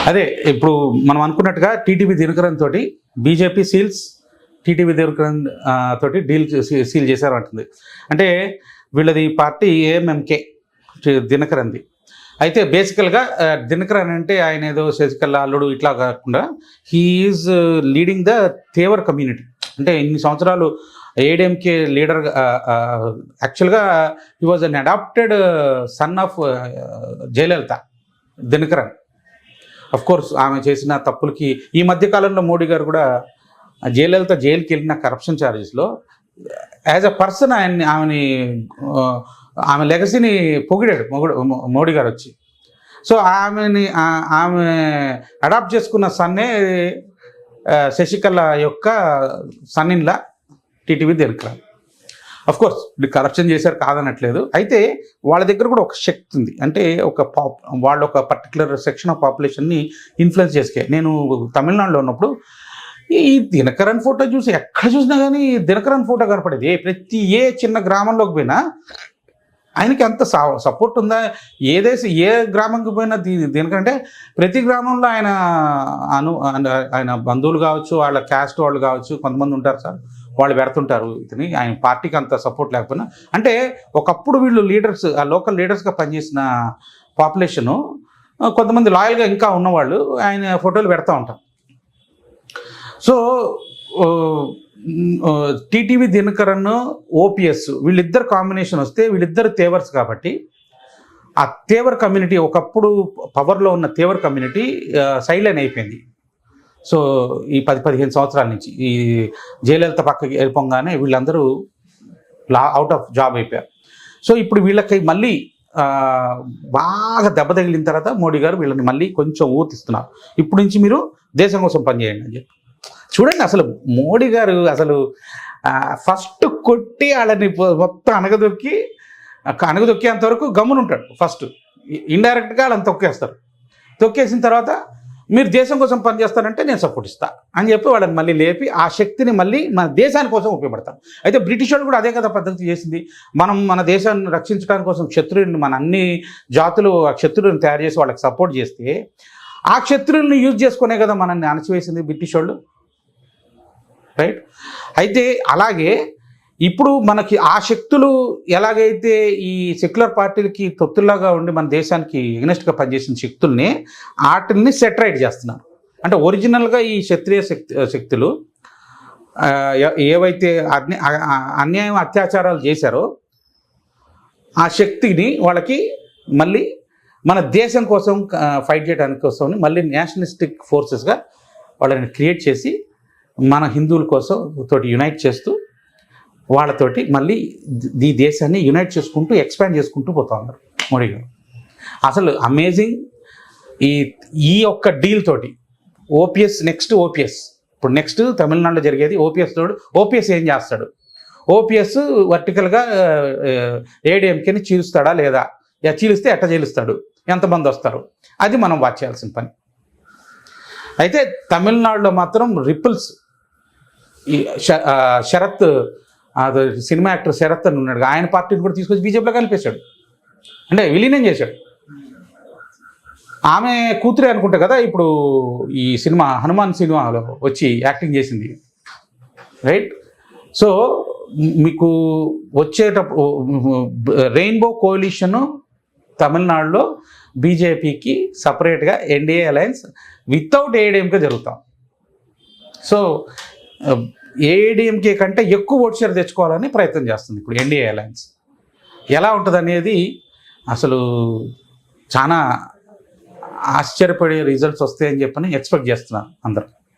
అదే ఇప్పుడు మనం అనుకున్నట్టుగా టీటీవీ దినకరన్ తోటి బీజేపీ సీల్స్ టీటీవీ దినకరన్ తోటి డీల్ సీల్ చేశారు అంటుంది. అంటే వీళ్ళది పార్టీ ఏఎంఎంకే దినకరన్ది. అయితే బేసికల్గా దినకరన్ అంటే ఆయన ఏదో శశికళ అల్లుడు ఇట్లా కాకుండా he's leading the Thevar community. అంటే ఇన్ని సంవత్సరాలు ADMK leader, actually he was an adopted son of Jayalalithaa Dinakaran. Of course ఆమె చేసిన తప్పులకి ఈ మధ్యకాలంలో మోడీ గారు కూడా జయలలిత జైలుకి వెళ్ళిన కరప్షన్ ఛార్జెస్లో యాజ్ అ పర్సన్ ఆమె లెగసీని పొగిడాడు మోడీ గారు వచ్చి. సో ఆమె అడాప్ట్ చేసుకున్న సన్నే శశికళ యొక్క సన్నిన్లా TTV Dhinakaran. Of course corruption చేశారు కాదనట్లేదు. అయితే వాళ్ళ దగ్గర కూడా ఒక శక్తి ఉంది. అంటే వాళ్ళు ఒక పర్టికులర్ సెక్షన్ ఆఫ్ పాపులేషన్ని ఇన్ఫ్లుయెన్స్ చేసుకే. నేను తమిళనాడులో ఉన్నప్పుడు ఈ దినకరన్ ఫోటో చూసి ఎక్కడ చూసినా కానీ దినకరన్ ఫోటో కనపడేది. ప్రతి చిన్న గ్రామంలోకి పోయినా ఆయనకి అంత సపోర్ట్ ఉందా. ఏ గ్రామంకి పోయినా దినకరన్ అంటే ప్రతి గ్రామంలో ఆయన బంధువులు కావచ్చు, వాళ్ళ క్యాస్ట్ వాళ్ళు కావచ్చు, కొంతమంది ఉంటారు సార్, వాళ్ళు పెడుతుంటారు ఇతని. ఆయన పార్టీకి అంత సపోర్ట్ లేకపోయినా, అంటే ఒకప్పుడు వీళ్ళు లీడర్స్, ఆ లోకల్ లీడర్స్గా పనిచేసిన పాపులేషను కొంతమంది లాయల్గా ఇంకా ఉన్నవాళ్ళు ఆయన ఫోటోలు పెడతా ఉంటారు. సో టీటీవీ దినకరన్ ఓపీఎస్ వీళ్ళిద్దరు కాంబినేషన్ వస్తే వీళ్ళిద్దరు తేవర్స్ కాబట్టి ఆ తేవర్ కమ్యూనిటీ, ఒకప్పుడు పవర్లో ఉన్న తేవర్ కమ్యూనిటీ సైడ్లైన్ అయిపోయింది. సో ఈ 10-15 సంవత్సరాల నుంచి ఈ జయలలిత పక్కకి వెళ్ళిపోగానే వీళ్ళందరూ అవుట్ ఆఫ్ జాబ్ అయిపోయారు. సో ఇప్పుడు వీళ్ళకి మళ్ళీ బాగా దెబ్బ తగిలిన తర్వాత మోడీ గారు వీళ్ళని మళ్ళీ కొంచెం ఊతిస్తున్నారు. ఇప్పటి నుంచి మీరు దేశం కోసం పనిచేయండి అని చెప్పి. చూడండి అసలు మోడీ గారు అసలు ఫస్ట్ కొట్టి వాళ్ళని మొత్తం అనగదొక్కేంతవరకు గమ్మునుంటాడు. ఫస్ట్ ఇండైరెక్ట్గా వాళ్ళని తొక్కేసిన తర్వాత మీరు దేశం కోసం పనిచేస్తారంటే నేను సపోర్ట్ ఇస్తా అని చెప్పి వాళ్ళని మళ్ళీ లేపి ఆ శక్తిని మళ్ళీ మన దేశాని కోసం ఉపయోగపడతాం. అయితే బ్రిటిష్ వాళ్ళు కూడా అదే కదా పద్ధతి చేసింది. మనం మన దేశాన్ని రక్షించడానికి కోసం శత్రువుని, మన అన్ని జాతులు ఆ శత్రువుని తయారు చేసి వాళ్ళకి సపోర్ట్ చేస్తే ఆ శత్రువులను యూజ్ చేసుకునే కదా మనల్ని అణచివేసింది బ్రిటిష్ వాళ్ళు, రైట్? అయితే అలాగే ఇప్పుడు మనకి ఆ శక్తులు ఎలాగైతే ఈ సెక్యులర్ పార్టీలకి తొత్తుల్లాగా ఉండి మన దేశానికి ఎగ్నెస్ట్గా పనిచేసిన శక్తుల్ని వాటిని సెటరైట్ చేస్తున్నారు. అంటే ఒరిజినల్గా ఈ క్షత్రియ శక్తులు ఏవైతే అన్యాయం అత్యాచారాలు చేశారో ఆ శక్తిని వాళ్ళకి మళ్ళీ మన దేశం కోసం ఫైట్ చేయడానికి కోసం మళ్ళీ నేషనలిస్టిక్ ఫోర్సెస్గా వాళ్ళని క్రియేట్ చేసి మన హిందువుల కోసం తోటి యునైట్ చేస్తూ వాళ్ళతోటి మళ్ళీ ఈ దేశాన్ని యునైట్ చేసుకుంటూ ఎక్స్పాండ్ చేసుకుంటూ పోతా ఉన్నారు మోడీ గారు. అసలు అమేజింగ్. ఈ ఒక్క డీల్ తోటి ఓపీఎస్ ఇప్పుడు నెక్స్ట్ తమిళనాడులో జరిగేది ఓపీఎస్ ఏం చేస్తాడు? ఓపీఎస్ వర్టికల్గా ఏడీఎంకేని చీలుస్తాడా లేదా, చీలిస్తే ఎట్ట చీలుస్తాడు, ఎంతమంది వస్తారు, అది మనం వాచ్ చేయాల్సిన పని. అయితే తమిళనాడులో మాత్రం రిపుల్స్. ఈ శరత్, సినిమా యాక్టర్ శరత్ అని ఉన్నాడు, ఆయన పార్టీని కూడా తీసుకొచ్చి బీజేపీలో కలిపేశాడు, అంటే విలీనం చేశాడు. ఆమె కూతురే అనుకుంటా కదా ఇప్పుడు ఈ సినిమా హనుమాన్ సినిమాలో వచ్చి యాక్టింగ్ చేసింది, రైట్? సో మీకు వచ్చేటప్పుడు రెయిన్బో కోalition తమిళనాడులో బీజేపీకి సపరేట్గా ఎన్డీఏ అలయన్స్ వితౌట్ ఏడీఎంకే జరుగుతాం. సో ఏడీఎంకే కంటే ఎక్కువ ఓట్ షేర్ తెచ్చుకోవాలని ప్రయత్నం చేస్తుంది ఇప్పుడు ఎన్డీఏ అలయన్స్. ఎలా ఉంటుంది అనేది అసలు చాలా ఆశ్చర్యపడే రిజల్ట్స్ వస్తాయని చెప్పని ఎక్స్పెక్ట్ చేస్తున్నారు అందరూ.